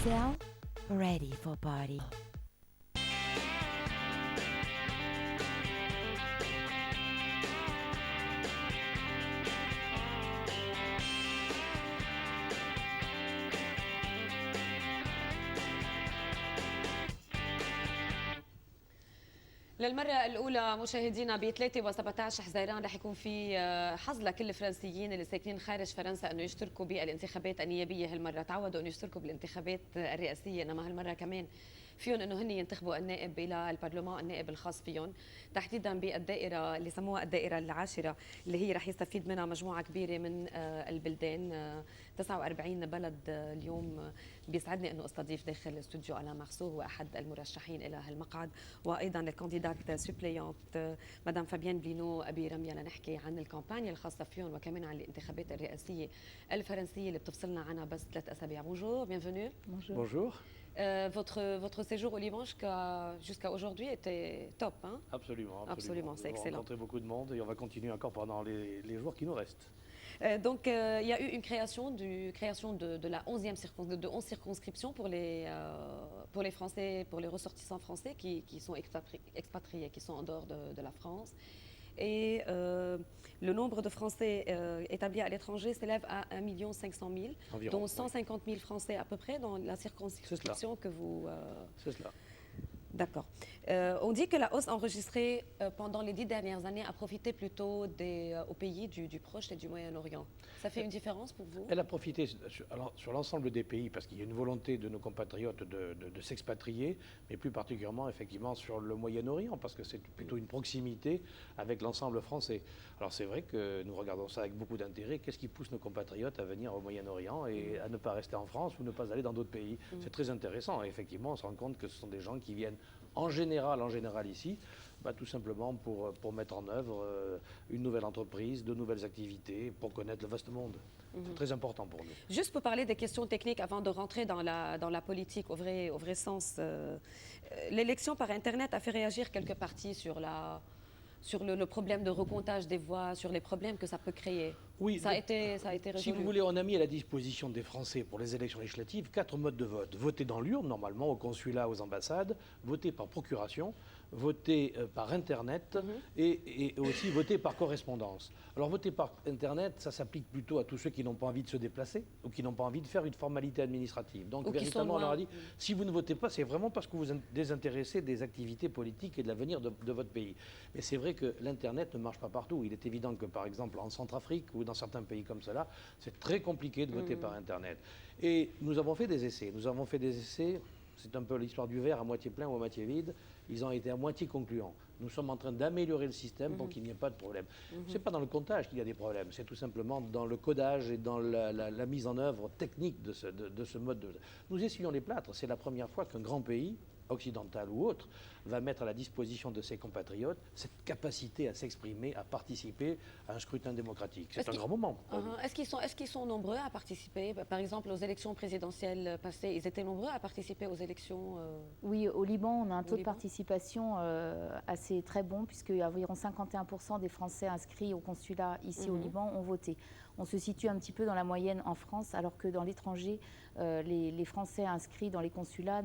Cocktail ready for party. للمرة الأولى مشاهدينا ب 3 و17 حزيران رح يكون في حظ لكل الفرنسيين اللي ساكنين خارج فرنسا انه يشتركوا بالانتخابات النيابية هالمرة. تعودوا انه يشتركوا بالانتخابات الرئاسية، انما هالمرة كمان فيهم انه هن ينتخبوا النائب الى البرلمان، النائب الخاص فيهم، تحديدا بالدائرة اللي سموها الدائرة العاشرة، اللي هي رح يستفيد منها مجموعة كبيرة من البلدان. 49 بلد اليوم. بيسعدني انه استضيف داخل الاستوديو ألا مارسو، هو احد المرشحين الى هالمقعد، وايضا الكانديدات سوبليونت مدام فابيان بلينو ابي رميه، لنحكي عن الكامبانيا الخاصه فيهم وكمان عن الانتخابات الرئاسيه الفرنسيه اللي بتفصلنا عنها بس 3 اسابيع. بونجور، bienvenue. Bonjour. Votre séjour au Liban jusqu'à aujourd'hui était top, hein? Absolument, c'est excellent. On a rencontré beaucoup de monde et on va continuer encore pendant les jours qui nous restent. Donc, il y a eu une création de la 11 circonscriptions pour les Français, pour les ressortissants français qui sont expatriés, qui sont en dehors de la France. Et le nombre de Français établis à l'étranger s'élève à 1 500 000, environ, dont 150 000 Français à peu près dans la circonscription que vous... C'est cela. D'accord. On dit que la hausse enregistrée pendant les 10 dernières années a profité plutôt aux pays du Proche et du Moyen-Orient. Ça fait une différence pour vous? Elle a profité sur l'ensemble des pays parce qu'il y a une volonté de nos compatriotes de s'expatrier, mais plus particulièrement effectivement sur le Moyen-Orient parce que c'est plutôt une proximité avec l'ensemble français. Alors c'est vrai que nous regardons ça avec beaucoup d'intérêt. Qu'est-ce qui pousse nos compatriotes à venir au Moyen-Orient et à ne pas rester en France ou ne pas aller dans d'autres pays? C'est très intéressant. Et effectivement, on se rend compte que ce sont des gens qui viennent en général ici, tout simplement pour mettre en œuvre une nouvelle entreprise, de nouvelles activités, pour connaître le vaste monde. C'est très important pour nous. Juste pour parler des questions techniques avant de rentrer dans la politique au vrai sens, l'élection par Internet a fait réagir quelques partis sur le problème de recomptage des voix, sur les problèmes que ça peut créer. Oui, ça a été résolu. Si vous voulez, on a mis à la disposition des Français pour les élections législatives 4 modes de vote. Voter dans l'urne, normalement, au consulat, aux ambassades, voter par procuration, voter par Internet et aussi voter par correspondance. Alors voter par Internet, ça s'applique plutôt à tous ceux qui n'ont pas envie de se déplacer ou qui n'ont pas envie de faire une formalité administrative. Donc véritablement, on leur a dit, si vous ne votez pas, c'est vraiment parce que vous êtes désintéressé des activités politiques et de l'avenir de votre pays. Mais c'est vrai que l'Internet ne marche pas partout. Il est évident que par exemple en Centrafrique ou dans certains pays comme cela, c'est très compliqué de voter par Internet. Et nous avons fait des essais. C'est un peu l'histoire du verre à moitié plein ou à moitié vide. Ils ont été à moitié concluants. Nous sommes en train d'améliorer le système pour qu'il n'y ait pas de problème. Ce n'est pas dans le comptage qu'il y a des problèmes, c'est tout simplement dans le codage et dans la mise en œuvre technique de ce mode de... Nous essuyons les plâtres. C'est la première fois qu'un grand pays, occidental ou autre, va mettre à la disposition de ses compatriotes cette capacité à s'exprimer, à participer à un scrutin démocratique. C'est un grand moment. Est-ce qu'ils sont nombreux à participer? Par exemple, aux élections présidentielles passées, ils étaient nombreux à participer aux élections Oui, au Liban, on a un taux de participation assez très bon, puisque environ 51% des Français inscrits au consulat ici au Liban ont voté. On se situe un petit peu dans la moyenne en France, alors que dans l'étranger, les Français inscrits dans les consulats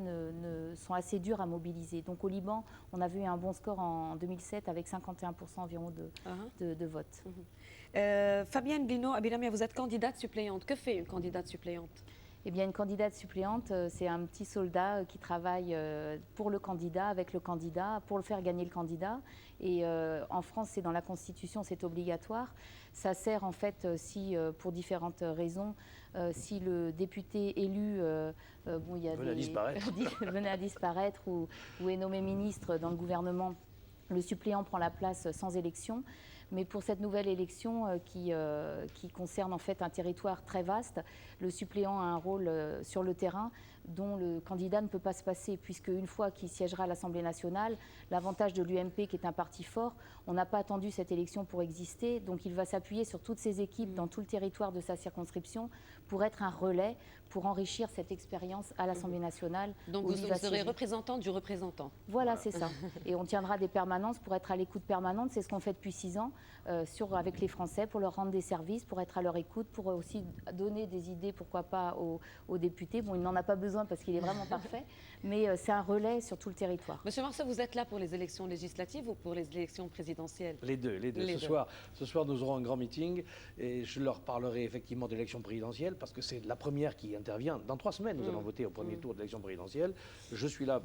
sont assez durs à mobiliser. Donc au Liban, on a vu un bon score en 2007 avec 51% environ de vote. Fabienne Bino Abiramia, vous êtes candidate suppléante. Que fait une candidate suppléante? Eh bien, une candidate suppléante, c'est un petit soldat qui travaille pour le candidat, avec le candidat, pour le faire gagner le candidat. Et en France, c'est dans la Constitution, c'est obligatoire. Ça sert en fait, pour différentes raisons, si le député élu venait à disparaître ou est nommé ministre dans le gouvernement, le suppléant prend la place sans élection. Mais pour cette nouvelle élection qui concerne en fait un territoire très vaste, le suppléant a un rôle sur le terrain dont le candidat ne peut pas se passer, puisque une fois qu'il siégera à l'Assemblée nationale, l'avantage de l'UMP, qui est un parti fort, on n'a pas attendu cette élection pour exister, donc il va s'appuyer sur toutes ses équipes dans tout le territoire de sa circonscription pour être un relais, pour enrichir cette expérience à l'Assemblée nationale. Donc vous serez représentante du représentant. Voilà, c'est ça. Et on tiendra des permanences pour être à l'écoute permanente, c'est ce qu'on fait depuis 6 ans. avec les Français pour leur rendre des services, pour être à leur écoute, pour aussi donner des idées, pourquoi pas, aux députés. Bon, il n'en a pas besoin parce qu'il est vraiment parfait, mais c'est un relais sur tout le territoire. Monsieur Marceau, vous êtes là pour les élections législatives ou pour les élections présidentielles? Les deux. Ce soir, nous aurons un grand meeting et je leur parlerai effectivement de l'élection présidentielle parce que c'est la première qui intervient. Dans 3 semaines, nous allons voter au premier tour de l'élection présidentielle. Je suis là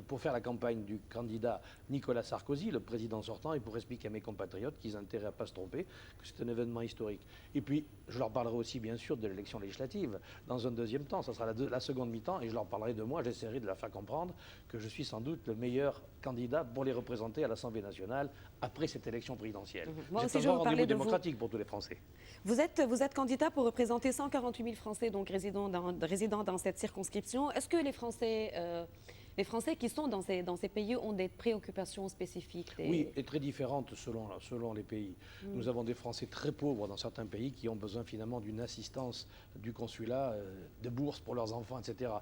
pour faire la campagne du candidat Nicolas Sarkozy, le président sortant, et pour expliquer à mes compatriotes qu'ils ont intérêt à ne pas se tromper, que c'est un événement historique. Et puis, je leur parlerai aussi, bien sûr, de l'élection législative dans un deuxième temps. Ça sera la seconde mi-temps et je leur parlerai de moi. J'essaierai de leur faire comprendre que je suis sans doute le meilleur candidat pour les représenter à l'Assemblée nationale après cette élection présidentielle. Moi aussi, C'est je un vais vous grand parler rendez-vous de vous. démocratique pour tous les Français. Vous êtes candidat pour représenter 148 000 Français, donc résidant dans cette circonscription. Est-ce que les Français qui sont dans ces pays ont des préoccupations spécifiques? Oui, et très différentes selon les pays. Nous avons des Français très pauvres dans certains pays qui ont besoin finalement d'une assistance du consulat, de bourses pour leurs enfants, etc.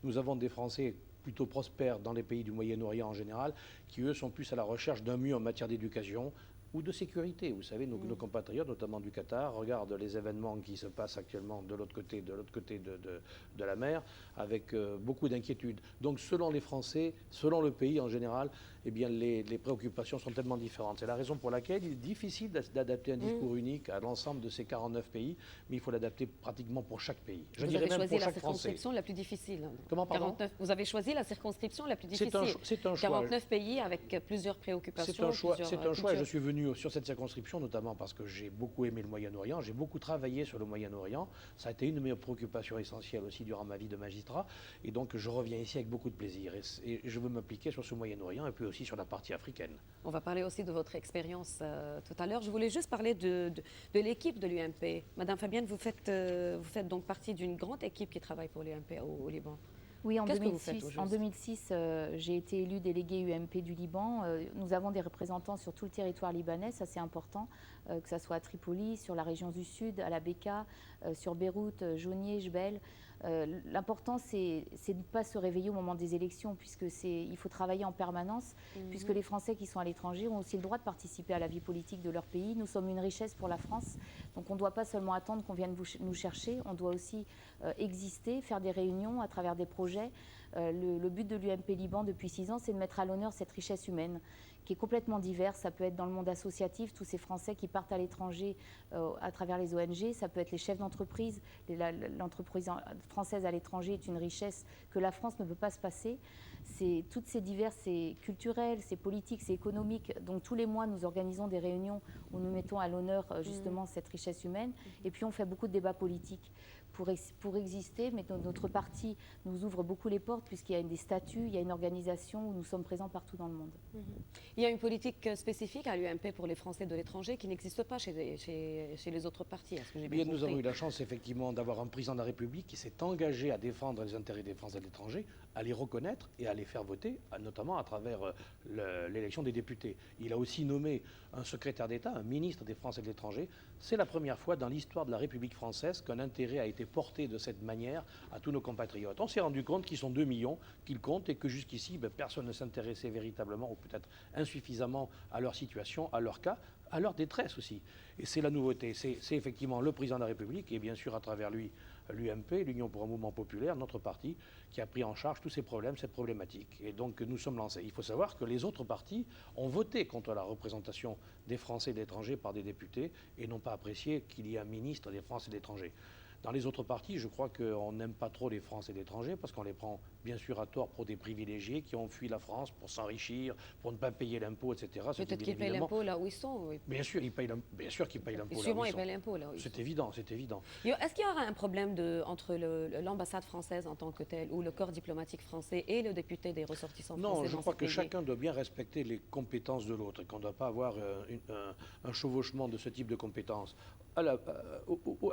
Nous avons des Français plutôt prospères dans les pays du Moyen-Orient en général, qui eux sont plus à la recherche d'un mieux en matière d'éducation ou de sécurité. Vous savez, nos compatriotes, notamment du Qatar, regardent les événements qui se passent actuellement de l'autre côté de la mer avec beaucoup d'inquiétude. Donc selon les Français, selon le pays en général, eh bien, les préoccupations sont tellement différentes. C'est la raison pour laquelle il est difficile d'adapter un discours unique à l'ensemble de ces 49 pays, mais il faut l'adapter pratiquement pour chaque pays. Je dirais même pour chaque Français. Vous avez choisi la circonscription la plus difficile. Comment, pardon ? Vous avez choisi la circonscription la plus difficile. C'est un choix. 49 pays avec plusieurs préoccupations. C'est un choix et je suis venu sur cette circonscription notamment parce que j'ai beaucoup aimé le Moyen-Orient, j'ai beaucoup travaillé sur le Moyen-Orient. Ça a été une de mes préoccupations essentielles aussi durant ma vie de magistrat. Et donc je reviens ici avec beaucoup de plaisir. Et je veux m'appliquer sur ce Moyen-Orient et puis aussi sur la partie africaine. On va parler aussi de votre expérience tout à l'heure. Je voulais juste parler de l'équipe de l'UMP. Madame Fabienne, vous faites donc partie d'une grande équipe qui travaille pour l'UMP au Liban. Oui, en Qu'est-ce que vous faites 2006, j'ai été élue déléguée UMP du Liban. Nous avons des représentants sur tout le territoire libanais, ça c'est important, que ce soit à Tripoli, sur la région du Sud, à la Bekaa, sur Beyrouth, Jounieh, Jbel. L'important, c'est de ne pas se réveiller au moment des élections, il faut travailler en permanence, puisque les Français qui sont à l'étranger ont aussi le droit de participer à la vie politique de leur pays. Nous sommes une richesse pour la France, donc on ne doit pas seulement attendre qu'on vienne nous chercher, on doit aussi exister, faire des réunions à travers des projets. Le but de l'UMP Liban depuis 6 ans, c'est de mettre à l'honneur cette richesse humaine qui est complètement diverse. Ça peut être dans le monde associatif, tous ces Français qui partent à l'étranger à travers les ONG. Ça peut être les chefs d'entreprise. L'entreprise française à l'étranger est une richesse que la France ne peut pas se passer. Toutes ces diverses, c'est culturel, c'est politique, c'est économique. Donc tous les mois, nous organisons des réunions où nous mettons à l'honneur justement cette richesse humaine. Et puis on fait beaucoup de débats politiques pour exister, mais notre parti nous ouvre beaucoup les portes puisqu'il y a des statuts, il y a une organisation où nous sommes présents partout dans le monde. Il y a une politique spécifique à l'UMP pour les Français de l'étranger qui n'existe pas chez les autres partis. Nous avons eu la chance effectivement d'avoir un président de la République qui s'est engagé à défendre les intérêts des Français de l'étranger, à les reconnaître et à les faire voter, notamment à travers l'élection des députés. Il a aussi nommé un secrétaire d'État, un ministre des Français de l'étranger. C'est la première fois dans l'histoire de la République française qu'un intérêt a été porté de cette manière à tous nos compatriotes. On s'est rendu compte qu'ils sont 2 millions, qu'ils comptent et que jusqu'ici, personne ne s'intéressait véritablement ou peut-être insuffisamment à leur situation, à leur cas, à leur détresse aussi. Et c'est la nouveauté. C'est effectivement le président de la République et bien sûr à travers lui l'UMP, l'Union pour un mouvement populaire, notre parti, qui a pris en charge tous ces problèmes, cette problématique. Et donc nous sommes lancés. Il faut savoir que les autres partis ont voté contre la représentation des Français de l'étranger par des députés et n'ont pas apprécié qu'il y ait un ministre des Français de l'étranger. Dans les autres partis, je crois qu'on n'aime pas trop les Français de l'étranger parce qu'on les prend bien sûr à tort pour des privilégiés qui ont fui la France pour s'enrichir, pour ne pas payer l'impôt, etc. Peut-être qu'ils payent l'impôt là où ils sont. Oui. Bien sûr qu'ils payent l'impôt là où ils sont. Souvent, ils payent l'impôt là où ils sont. C'est évident, c'est évident. Est-ce qu'il y aura un problème entre l'ambassade française en tant que telle ou le corps diplomatique français et le député des ressortissants français? Non, je crois que chacun doit bien respecter les compétences de l'autre et qu'on ne doit pas avoir un chevauchement de ce type de compétences. À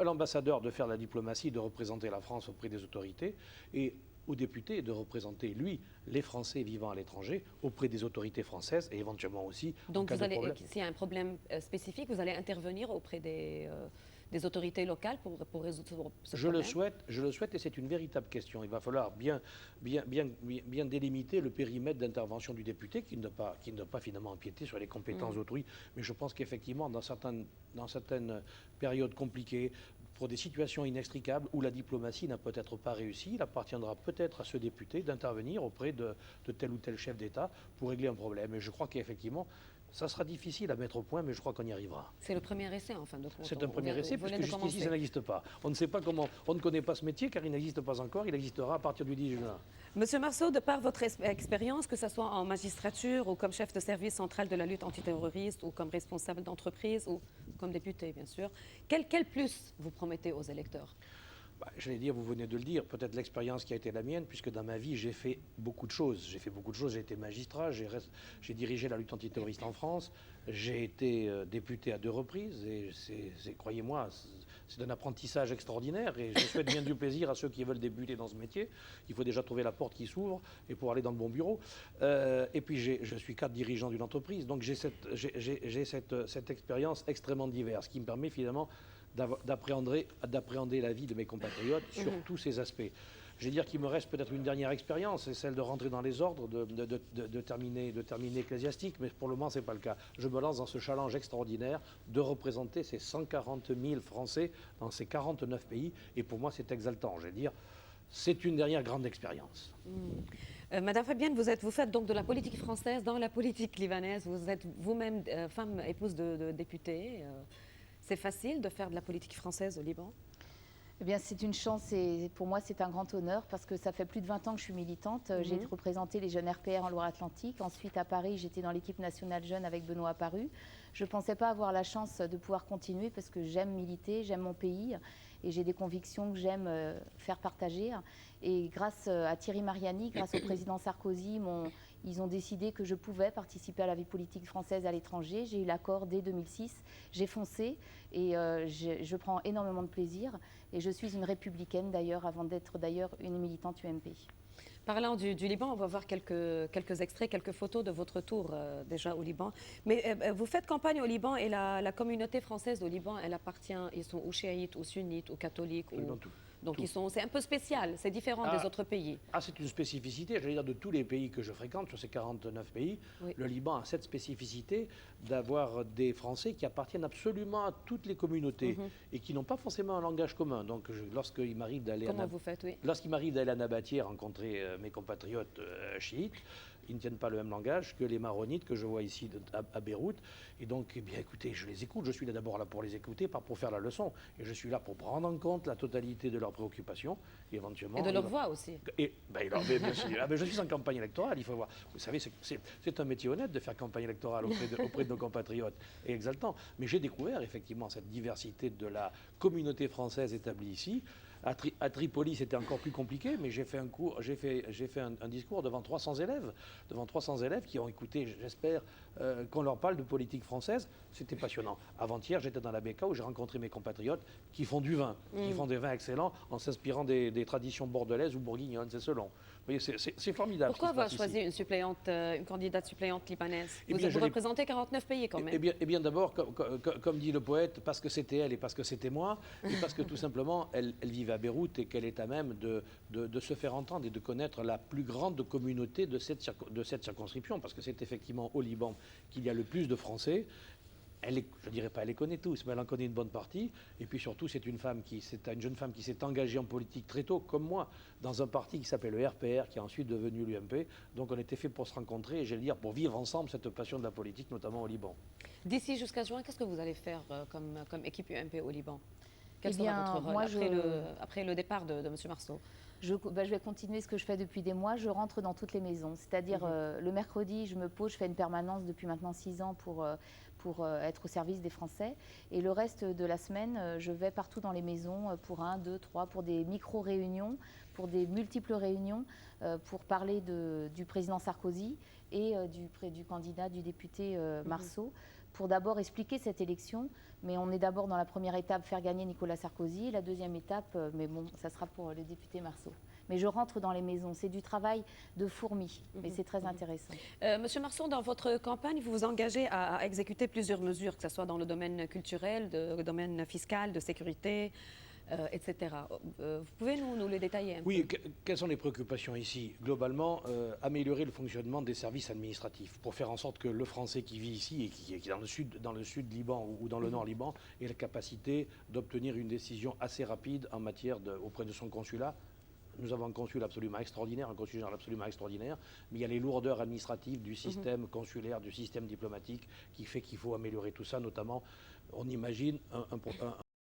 l'ambassadeur de faire la diplomatie, de représenter la France auprès des autorités et au député de représenter, lui, les Français vivant à l'étranger auprès des autorités françaises et éventuellement aussi donc s'il y a un problème spécifique, vous allez intervenir auprès des autorités locales pour résoudre ce Je problème? je le souhaite et c'est une véritable question. Il va falloir bien délimiter le périmètre d'intervention du député qui ne doit pas finalement empiéter sur les compétences d'autrui. Mais je pense qu'effectivement, dans certaines périodes compliquées, pour des situations inextricables où la diplomatie n'a peut-être pas réussi, il appartiendra peut-être à ce député d'intervenir auprès de tel ou tel chef d'État pour régler un problème. Et je crois qu'effectivement, ça sera difficile à mettre au point, mais je crois qu'on y arrivera. C'est le premier essai, en fin de compte. C'est un premier essai, Vous puisque venez de jusqu'ici, commencer. ça n'existe pas. On ne sait pas comment, on ne connaît pas ce métier, car il n'existe pas encore. Il existera à partir du 10 juin. Monsieur Marceau, de par votre expérience, que ce soit en magistrature ou comme chef de service central de la lutte antiterroriste ou comme responsable d'entreprise ou comme député, bien sûr, quel plus vous promettez aux électeurs? J'allais dire, vous venez de le dire, peut-être l'expérience qui a été la mienne, puisque dans ma vie, j'ai fait beaucoup de choses. J'ai été magistrat, j'ai dirigé la lutte antiterroriste en France, j'ai été député à 2 reprises, et croyez-moi, c'est un apprentissage extraordinaire, et je souhaite bien du plaisir à ceux qui veulent débuter dans ce métier. Il faut déjà trouver la porte qui s'ouvre, et pour aller dans le bon bureau. Et puis, je suis cadre dirigeant d'une entreprise, donc j'ai cette expérience extrêmement diverse, qui me permet finalement d'appréhender la vie de mes compatriotes sur tous ces aspects. Je vais dire qu'il me reste peut-être une dernière expérience, c'est celle de rentrer dans les ordres, de terminer ecclésiastique, mais pour le moment, ce n'est pas le cas. Je me lance dans ce challenge extraordinaire de représenter ces 140 000 Français dans ces 49 pays, et pour moi, c'est exaltant. Je vais dire, c'est une dernière grande expérience. Madame Fabienne, vous faites donc de la politique française dans la politique libanaise. Vous êtes vous-même femme, épouse de député. C'est facile de faire de la politique française au Liban? Eh bien, c'est une chance et pour moi, c'est un grand honneur parce que ça fait plus de 20 ans que je suis militante. J'ai représenté les jeunes RPR en Loire-Atlantique. Ensuite, à Paris, j'étais dans l'équipe nationale jeune avec Benoît Apparu. Je ne pensais pas avoir la chance de pouvoir continuer parce que j'aime militer, j'aime mon pays et j'ai des convictions que j'aime faire partager. Et grâce à Thierry Mariani, grâce au président Sarkozy, ils ont décidé que je pouvais participer à la vie politique française à l'étranger. J'ai eu l'accord dès 2006. J'ai foncé et je prends énormément de plaisir. Et je suis une républicaine d'ailleurs, avant d'être d'ailleurs une militante UMP. Parlant du Liban, on va voir quelques extraits, quelques photos de votre tour déjà au Liban. Mais vous faites campagne au Liban et la communauté française au Liban, elle appartient, ils sont ou chiites, ou sunnites, ou catholiques. Ou... Donc c'est un peu spécial, c'est différent des autres pays. C'est une spécificité, j'allais dire, de tous les pays que je fréquente, sur ces 49 pays. Oui. Le Liban a cette spécificité d'avoir des Français qui appartiennent absolument à toutes les communautés et qui n'ont pas forcément un langage commun. Donc lorsqu'il m'arrive d'aller à Nabatieh rencontrer mes compatriotes chiites, ils ne tiennent pas le même langage que les maronites que je vois ici à Beyrouth. Et donc, eh bien, écoutez, je les écoute. Je suis d'abord là pour les écouter, pas pour faire la leçon. Et je suis là pour prendre en compte la totalité de leurs préoccupations, éventuellement. Et de leur voix aussi. Et bien sûr. Je suis en campagne électorale, il faut voir. Vous savez, c'est un métier honnête de faire campagne électorale auprès de nos compatriotes, et exaltant. Mais j'ai découvert effectivement cette diversité de la communauté française établie ici. À Tripoli, c'était encore plus compliqué, mais j'ai fait un discours devant 300 élèves qui ont écouté, j'espère, qu'on leur parle de politique française. C'était passionnant. Avant-hier, j'étais dans la BK où j'ai rencontré mes compatriotes qui font du vin, qui font des vins excellents en s'inspirant des traditions bordelaises ou bourguignonnes, c'est selon. Vous voyez, c'est formidable. Pourquoi avoir choisi une candidate suppléante libanaise? Vous représentez 49 pays quand même. Eh bien d'abord, comme dit le poète, parce que c'était elle et parce que c'était moi, et parce que tout simplement, elle vivait à Beyrouth et qu'elle est à même de se faire entendre et de connaître la plus grande communauté de cette circonscription, parce que c'est effectivement au Liban qu'il y a le plus de Français. Je ne dirais pas elle les connaît tous, mais elle en connaît une bonne partie. Et puis surtout, c'est une jeune femme qui s'est engagée en politique très tôt, comme moi, dans un parti qui s'appelle le RPR, qui est ensuite devenu l'UMP. Donc on était fait pour se rencontrer et, j'allais dire, pour vivre ensemble cette passion de la politique, notamment au Liban. D'ici jusqu'à juin, qu'est-ce que vous allez faire comme équipe UMP au Liban? Quel sera votre rôle après le départ de M. Marceau? Je vais continuer ce que je fais depuis des mois. Je rentre dans toutes les maisons. C'est-à-dire, le mercredi, je me pose, je fais une permanence depuis maintenant 6 ans pour être au service des Français. Et le reste de la semaine, je vais partout dans les maisons pour 1, 2, 3, pour des micro-réunions, pour des multiples réunions, pour parler du président Sarkozy et du candidat, du député Marceau, pour d'abord expliquer cette élection. Mais on est d'abord dans la première étape, faire gagner Nicolas Sarkozy. La deuxième étape, mais bon, ça sera pour le député Marceau. mais je rentre dans les maisons. C'est du travail de fourmi, mais c'est très intéressant. Monsieur Marceau, dans votre campagne, vous vous engagez à exécuter plusieurs mesures, que ce soit dans le domaine culturel, le domaine fiscal, de sécurité, etc. Vous pouvez nous les détailler un Oui, peu? quelles sont les préoccupations ici? Globalement, améliorer le fonctionnement des services administratifs pour faire en sorte que le Français qui vit ici et qui est dans le sud Liban ou dans le nord Liban ait la capacité d'obtenir une décision assez rapide en matière auprès de son consulat. Nous avons un consul absolument extraordinaire, un consul général absolument extraordinaire, mais il y a les lourdeurs administratives du système consulaire, du système diplomatique qui fait qu'il faut améliorer tout ça, notamment, on imagine,